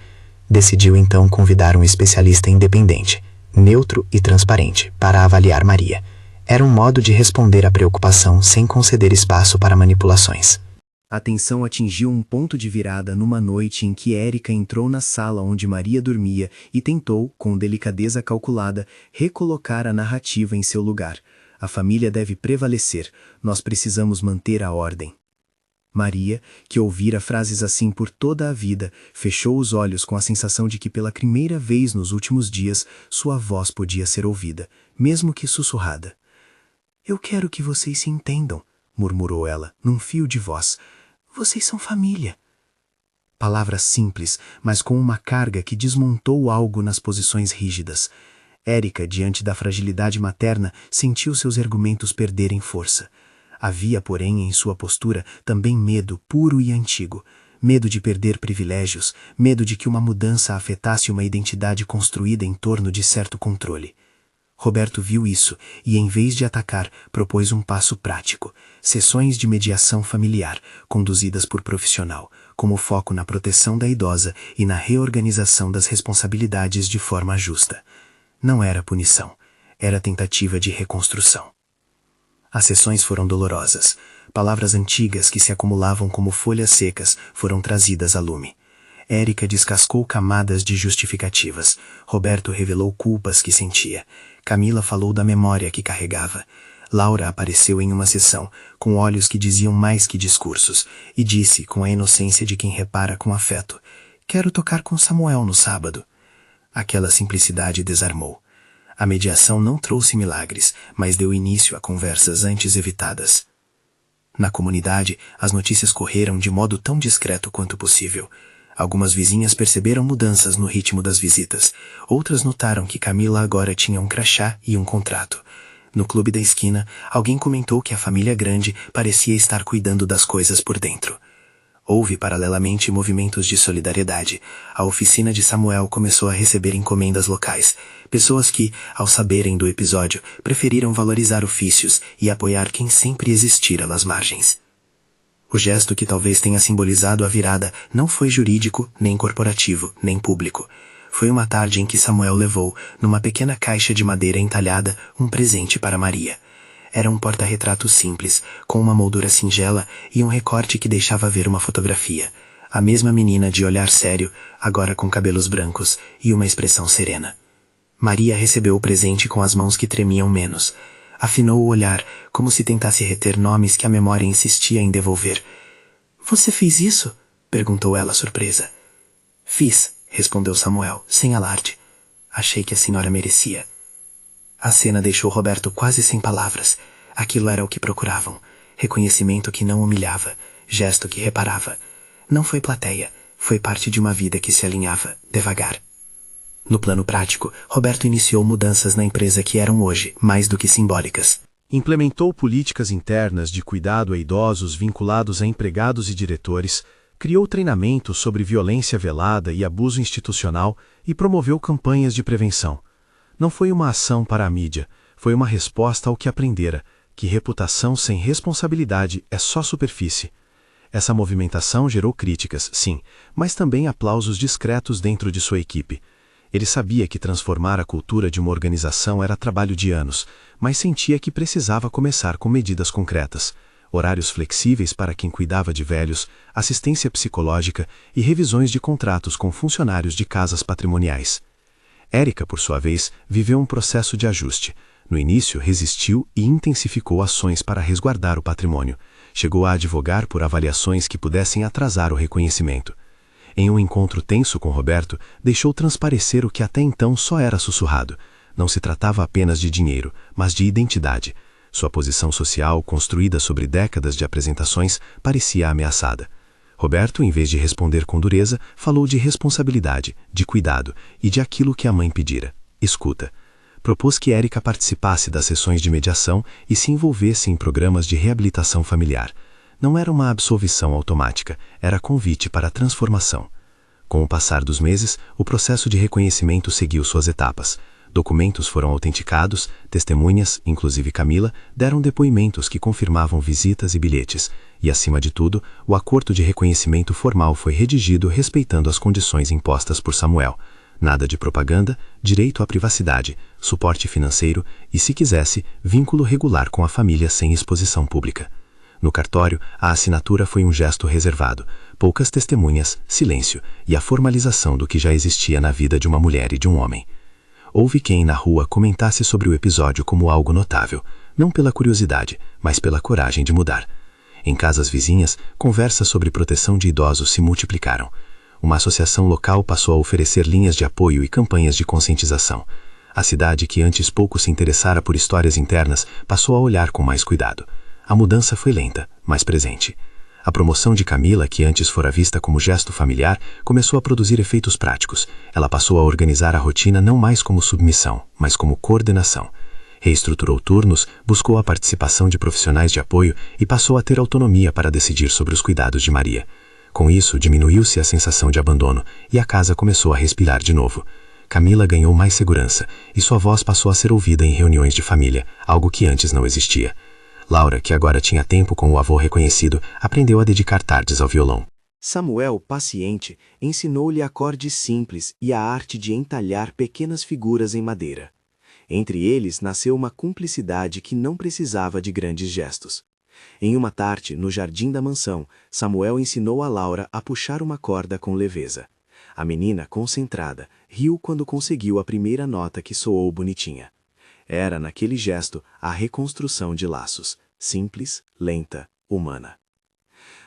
Decidiu então convidar um especialista independente, neutro e transparente, para avaliar Maria. Era um modo de responder à preocupação sem conceder espaço para manipulações. A tensão atingiu um ponto de virada numa noite em que Érica entrou na sala onde Maria dormia e tentou, com delicadeza calculada, recolocar a narrativa em seu lugar. A família deve prevalecer, nós precisamos manter a ordem. Maria, que ouvira frases assim por toda a vida, fechou os olhos com a sensação de que pela primeira vez nos últimos dias sua voz podia ser ouvida, mesmo que sussurrada. "Eu quero que vocês se entendam", murmurou ela, num fio de voz. "Vocês são família." Palavras simples, mas com uma carga que desmontou algo nas posições rígidas. Érica, diante da fragilidade materna, sentiu seus argumentos perderem força. Havia, porém, em sua postura também medo puro e antigo. Medo de perder privilégios, medo de que uma mudança afetasse uma identidade construída em torno de certo controle. Roberto viu isso e, em vez de atacar, propôs um passo prático. Sessões de mediação familiar, conduzidas por profissional, como foco na proteção da idosa e na reorganização das responsabilidades de forma justa. Não era punição, era tentativa de reconstrução. As sessões foram dolorosas. Palavras antigas que se acumulavam como folhas secas foram trazidas a lume. Érica descascou camadas de justificativas. Roberto revelou culpas que sentia. Camila falou da memória que carregava. Laura apareceu em uma sessão, com olhos que diziam mais que discursos, e disse, com a inocência de quem repara com afeto, "Quero tocar com Samuel no sábado." Aquela simplicidade desarmou. A mediação não trouxe milagres, mas deu início a conversas antes evitadas. Na comunidade, as notícias correram de modo tão discreto quanto possível. Algumas vizinhas perceberam mudanças no ritmo das visitas. Outras notaram que Camila agora tinha um crachá e um contrato. No clube da esquina, alguém comentou que a família grande parecia estar cuidando das coisas por dentro. Houve, paralelamente, movimentos de solidariedade. A oficina de Samuel começou a receber encomendas locais. Pessoas que, ao saberem do episódio, preferiram valorizar ofícios e apoiar quem sempre existira nas margens. O gesto que talvez tenha simbolizado a virada não foi jurídico, nem corporativo, nem público. Foi uma tarde em que Samuel levou, numa pequena caixa de madeira entalhada, um presente para Maria. Era um porta-retrato simples, com uma moldura singela e um recorte que deixava ver uma fotografia. A mesma menina de olhar sério, agora com cabelos brancos e uma expressão serena. Maria recebeu o presente com as mãos que tremiam menos. Afinou o olhar, como se tentasse reter nomes que a memória insistia em devolver. "Você fez isso?" perguntou ela surpresa. "Fiz", respondeu Samuel, sem alarde. "Achei que a senhora merecia." A cena deixou Roberto quase sem palavras. Aquilo era o que procuravam. Reconhecimento que não humilhava, gesto que reparava. Não foi plateia, foi parte de uma vida que se alinhava, devagar. No plano prático, Roberto iniciou mudanças na empresa que eram hoje mais do que simbólicas. Implementou políticas internas de cuidado a idosos vinculados a empregados e diretores, criou treinamentos sobre violência velada e abuso institucional e promoveu campanhas de prevenção. Não foi uma ação para a mídia, foi uma resposta ao que aprendera, que reputação sem responsabilidade é só superfície. Essa movimentação gerou críticas, sim, mas também aplausos discretos dentro de sua equipe. Ele sabia que transformar a cultura de uma organização era trabalho de anos, mas sentia que precisava começar com medidas concretas. Horários flexíveis para quem cuidava de velhos, assistência psicológica e revisões de contratos com funcionários de casas patrimoniais. Érica, por sua vez, viveu um processo de ajuste. No início, resistiu e intensificou ações para resguardar o patrimônio. Chegou a advogar por avaliações que pudessem atrasar o reconhecimento. Em um encontro tenso com Roberto, deixou transparecer o que até então só era sussurrado. Não se tratava apenas de dinheiro, mas de identidade. Sua posição social, construída sobre décadas de apresentações, parecia ameaçada. Roberto, em vez de responder com dureza, falou de responsabilidade, de cuidado e de aquilo que a mãe pedira: escuta. Propôs que Érica participasse das sessões de mediação e se envolvesse em programas de reabilitação familiar. Não era uma absolvição automática, era convite para a transformação. Com o passar dos meses, o processo de reconhecimento seguiu suas etapas. Documentos foram autenticados, testemunhas, inclusive Camila, deram depoimentos que confirmavam visitas e bilhetes, e, acima de tudo, o acordo de reconhecimento formal foi redigido respeitando as condições impostas por Samuel. Nada de propaganda, direito à privacidade, suporte financeiro e, se quisesse, vínculo regular com a família sem exposição pública. No cartório, a assinatura foi um gesto reservado, poucas testemunhas, silêncio e a formalização do que já existia na vida de uma mulher e de um homem. Houve quem na rua comentasse sobre o episódio como algo notável, não pela curiosidade, mas pela coragem de mudar. Em casas vizinhas, conversas sobre proteção de idosos se multiplicaram. Uma associação local passou a oferecer linhas de apoio e campanhas de conscientização. A cidade, que antes pouco se interessara por histórias internas, passou a olhar com mais cuidado. A mudança foi lenta, mas presente. A promoção de Camila, que antes fora vista como gesto familiar, começou a produzir efeitos práticos. Ela passou a organizar a rotina não mais como submissão, mas como coordenação. Reestruturou turnos, buscou a participação de profissionais de apoio e passou a ter autonomia para decidir sobre os cuidados de Maria. Com isso, diminuiu-se a sensação de abandono e a casa começou a respirar de novo. Camila ganhou mais segurança e sua voz passou a ser ouvida em reuniões de família, algo que antes não existia. Laura, que agora tinha tempo com o avô reconhecido, aprendeu a dedicar tardes ao violão. Samuel, paciente, ensinou-lhe acordes simples e a arte de entalhar pequenas figuras em madeira. Entre eles nasceu uma cumplicidade que não precisava de grandes gestos. Em uma tarde, no jardim da mansão, Samuel ensinou a Laura a puxar uma corda com leveza. A menina, concentrada, riu quando conseguiu a primeira nota que soou bonitinha. Era, naquele gesto, a reconstrução de laços, simples, lenta, humana.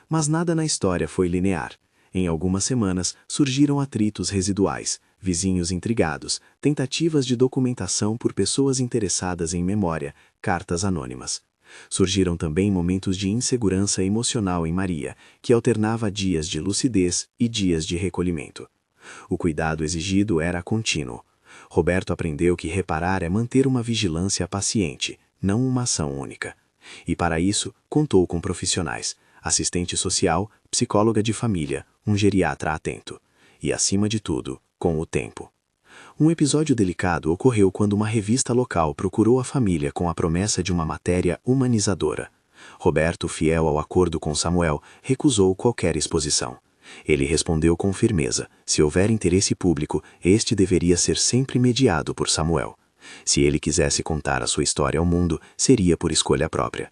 Mas nada na história foi linear. Em algumas semanas, surgiram atritos residuais, vizinhos intrigados, tentativas de documentação por pessoas interessadas em memória, cartas anônimas. Surgiram também momentos de insegurança emocional em Maria, que alternava dias de lucidez e dias de recolhimento. O cuidado exigido era contínuo. Roberto aprendeu que reparar é manter uma vigilância paciente, não uma ação única. E para isso, contou com profissionais, assistente social, psicóloga de família, um geriatra atento. E, acima de tudo, com o tempo. Um episódio delicado ocorreu quando uma revista local procurou a família com a promessa de uma matéria humanizadora. Roberto, fiel ao acordo com Samuel, recusou qualquer exposição. Ele respondeu com firmeza: se houver interesse público, este deveria ser sempre mediado por Samuel. Se ele quisesse contar a sua história ao mundo, seria por escolha própria.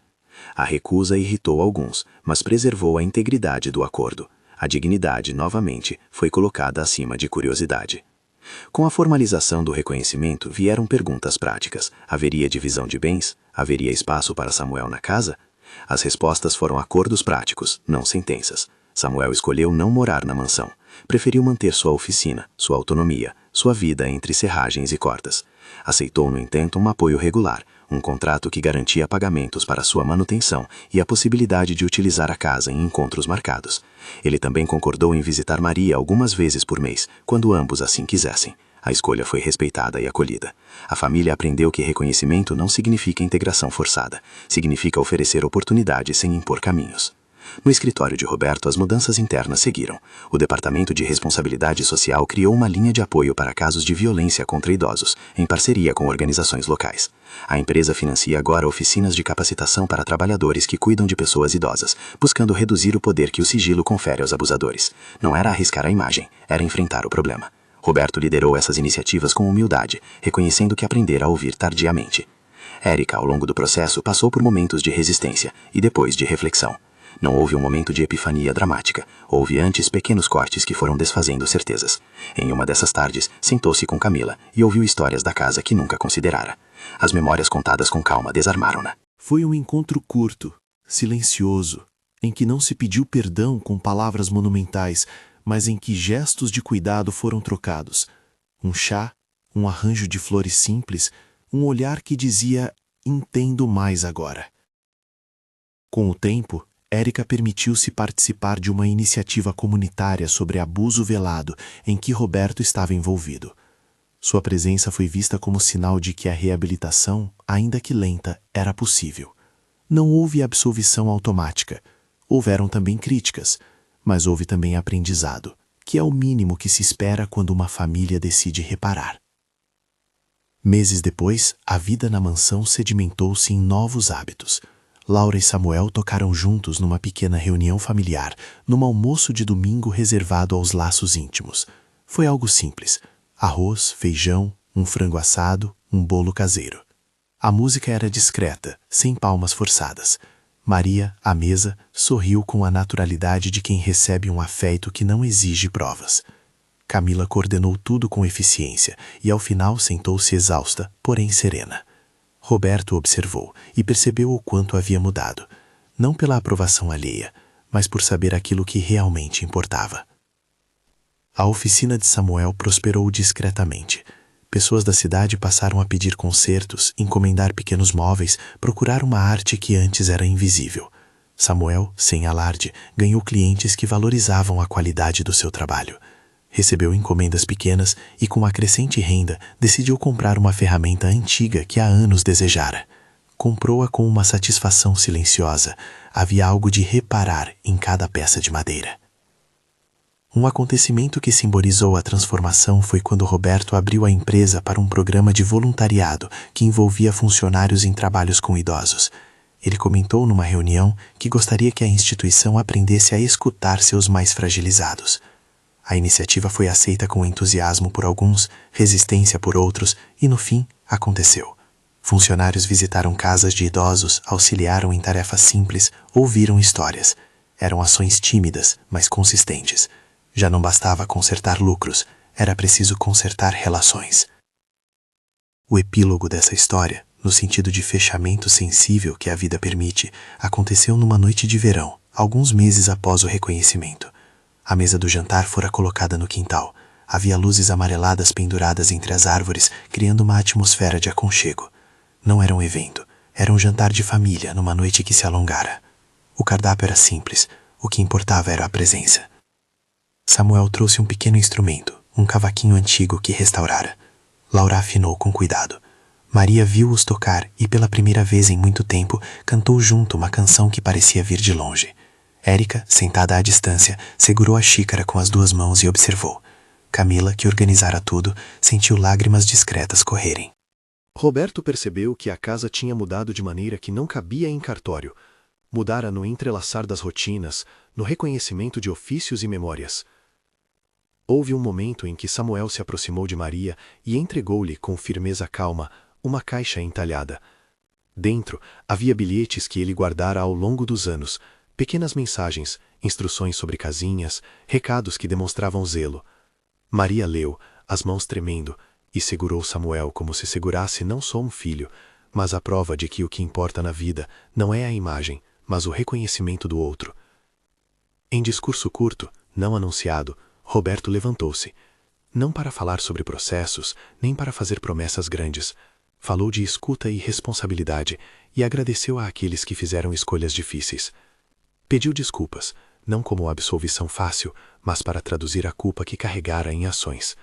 A recusa irritou alguns, mas preservou a integridade do acordo. A dignidade, novamente, foi colocada acima de curiosidade. Com a formalização do reconhecimento, vieram perguntas práticas. Haveria divisão de bens? Haveria espaço para Samuel na casa? As respostas foram acordos práticos, não sentenças. Samuel escolheu não morar na mansão. Preferiu manter sua oficina, sua autonomia, sua vida entre serragens e cordas. Aceitou, no entanto, um apoio regular, um contrato que garantia pagamentos para sua manutenção e a possibilidade de utilizar a casa em encontros marcados. Ele também concordou em visitar Maria algumas vezes por mês, quando ambos assim quisessem. A escolha foi respeitada e acolhida. A família aprendeu que reconhecimento não significa integração forçada, significa oferecer oportunidades sem impor caminhos. No escritório de Roberto, as mudanças internas seguiram. O Departamento de Responsabilidade Social criou uma linha de apoio para casos de violência contra idosos, em parceria com organizações locais. A empresa financia agora oficinas de capacitação para trabalhadores que cuidam de pessoas idosas, buscando reduzir o poder que o sigilo confere aos abusadores. Não era arriscar a imagem, era enfrentar o problema. Roberto liderou essas iniciativas com humildade, reconhecendo que aprendera a ouvir tardiamente. Érica, ao longo do processo, passou por momentos de resistência e depois de reflexão. Não houve um momento de epifania dramática. Houve antes pequenos cortes que foram desfazendo certezas. Em uma dessas tardes, sentou-se com Camila e ouviu histórias da casa que nunca considerara. As memórias contadas com calma desarmaram-na. Foi um encontro curto, silencioso, em que não se pediu perdão com palavras monumentais, mas em que gestos de cuidado foram trocados. Um chá, um arranjo de flores simples, um olhar que dizia: entendo mais agora. Com o tempo, Érica permitiu-se participar de uma iniciativa comunitária sobre abuso velado em que Roberto estava envolvido. Sua presença foi vista como sinal de que a reabilitação, ainda que lenta, era possível. Não houve absolvição automática. Houveram também críticas, mas houve também aprendizado, que é o mínimo que se espera quando uma família decide reparar. Meses depois, a vida na mansão sedimentou-se em novos hábitos. Laura e Samuel tocaram juntos numa pequena reunião familiar, num almoço de domingo reservado aos laços íntimos. Foi algo simples: arroz, feijão, um frango assado, um bolo caseiro. A música era discreta, sem palmas forçadas. Maria, à mesa, sorriu com a naturalidade de quem recebe um afeto que não exige provas. Camila coordenou tudo com eficiência e ao final sentou-se exausta, porém serena. Roberto observou e percebeu o quanto havia mudado, não pela aprovação alheia, mas por saber aquilo que realmente importava. A oficina de Samuel prosperou discretamente. Pessoas da cidade passaram a pedir consertos, encomendar pequenos móveis, procurar uma arte que antes era invisível. Samuel, sem alarde, ganhou clientes que valorizavam a qualidade do seu trabalho. Recebeu encomendas pequenas e, com a crescente renda, decidiu comprar uma ferramenta antiga que há anos desejara. Comprou-a com uma satisfação silenciosa. Havia algo de reparar em cada peça de madeira. Um acontecimento que simbolizou a transformação foi quando Roberto abriu a empresa para um programa de voluntariado que envolvia funcionários em trabalhos com idosos. Ele comentou numa reunião que gostaria que a instituição aprendesse a escutar seus mais fragilizados. A iniciativa foi aceita com entusiasmo por alguns, resistência por outros e, no fim, aconteceu. Funcionários visitaram casas de idosos, auxiliaram em tarefas simples, ouviram histórias. Eram ações tímidas, mas consistentes. Já não bastava consertar lucros, era preciso consertar relações. O epílogo dessa história, no sentido de fechamento sensível que a vida permite, aconteceu numa noite de verão, alguns meses após o reconhecimento. A mesa do jantar fora colocada no quintal. Havia luzes amareladas penduradas entre as árvores, criando uma atmosfera de aconchego. Não era um evento, era um jantar de família numa noite que se alongara. O cardápio era simples, o que importava era a presença. Samuel trouxe um pequeno instrumento, um cavaquinho antigo que restaurara. Laura afinou com cuidado. Maria viu-os tocar e, pela primeira vez em muito tempo, cantou junto uma canção que parecia vir de longe. Érica, sentada à distância, segurou a xícara com as duas mãos e observou. Camila, que organizara tudo, sentiu lágrimas discretas correrem. Roberto percebeu que a casa tinha mudado de maneira que não cabia em cartório. Mudara no entrelaçar das rotinas, no reconhecimento de ofícios e memórias. Houve um momento em que Samuel se aproximou de Maria e entregou-lhe, com firmeza calma, uma caixa entalhada. Dentro havia bilhetes que ele guardara ao longo dos anos, pequenas mensagens, instruções sobre casinhas, recados que demonstravam zelo. Maria leu, as mãos tremendo, e segurou Samuel como se segurasse não só um filho, mas a prova de que o que importa na vida não é a imagem, mas o reconhecimento do outro. Em discurso curto, não anunciado, Roberto levantou-se. Não para falar sobre processos, nem para fazer promessas grandes. Falou de escuta e responsabilidade e agradeceu àqueles que fizeram escolhas difíceis. Pediu desculpas, não como absolvição fácil, mas para traduzir a culpa que carregara em ações.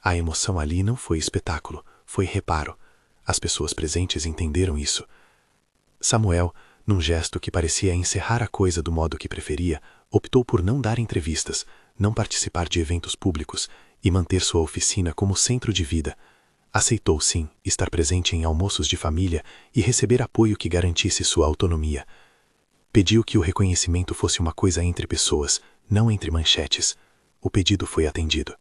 A emoção ali não foi espetáculo, foi reparo. As pessoas presentes entenderam isso. Samuel, num gesto que parecia encerrar a coisa do modo que preferia, optou por não dar entrevistas, não participar de eventos públicos e manter sua oficina como centro de vida. Aceitou, sim, estar presente em almoços de família e receber apoio que garantisse sua autonomia. Pediu que o reconhecimento fosse uma coisa entre pessoas, não entre manchetes. O pedido foi atendido.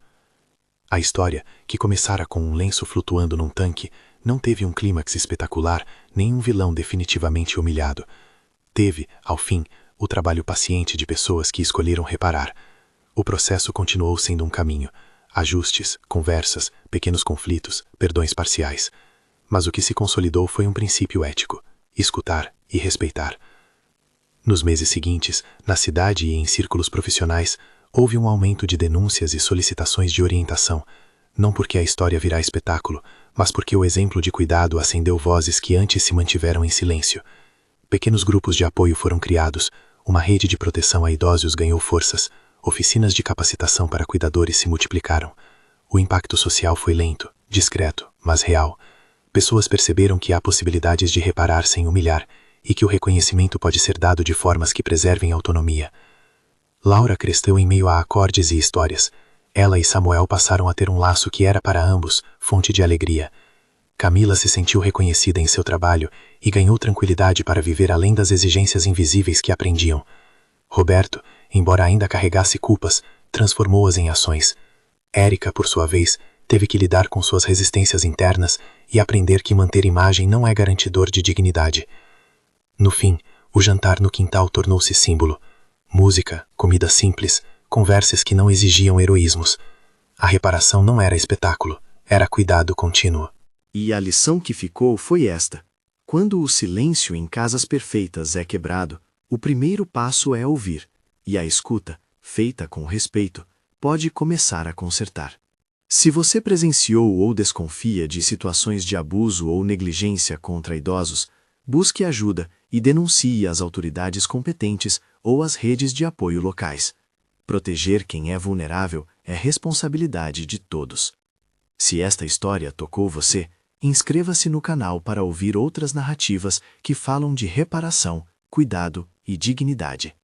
A história, que começara com um lenço flutuando num tanque, não teve um clímax espetacular, nem um vilão definitivamente humilhado. Teve, ao fim, o trabalho paciente de pessoas que escolheram reparar. O processo continuou sendo um caminho. Ajustes, conversas, pequenos conflitos, perdões parciais. Mas o que se consolidou foi um princípio ético: escutar e respeitar. Nos meses seguintes, na cidade e em círculos profissionais, houve um aumento de denúncias e solicitações de orientação, não porque a história virá espetáculo, mas porque o exemplo de cuidado acendeu vozes que antes se mantiveram em silêncio. Pequenos grupos de apoio foram criados, uma rede de proteção a idosos ganhou forças, oficinas de capacitação para cuidadores se multiplicaram. O impacto social foi lento, discreto, mas real. Pessoas perceberam que há possibilidades de reparar sem humilhar, e que o reconhecimento pode ser dado de formas que preservem a autonomia. Laura cresceu em meio a acordes e histórias. Ela e Samuel passaram a ter um laço que era para ambos fonte de alegria. Camila se sentiu reconhecida em seu trabalho e ganhou tranquilidade para viver além das exigências invisíveis que aprendiam. Roberto, embora ainda carregasse culpas, transformou-as em ações. Érica, por sua vez, teve que lidar com suas resistências internas e aprender que manter imagem não é garantidor de dignidade. No fim, o jantar no quintal tornou-se símbolo. Música, comida simples, conversas que não exigiam heroísmos. A reparação não era espetáculo, era cuidado contínuo. E a lição que ficou foi esta: quando o silêncio em casas perfeitas é quebrado, o primeiro passo é ouvir, e a escuta, feita com respeito, pode começar a consertar. Se você presenciou ou desconfia de situações de abuso ou negligência contra idosos, busque ajuda e denuncie às autoridades competentes ou às redes de apoio locais. Proteger quem é vulnerável é responsabilidade de todos. Se esta história tocou você, inscreva-se no canal para ouvir outras narrativas que falam de reparação, cuidado e dignidade.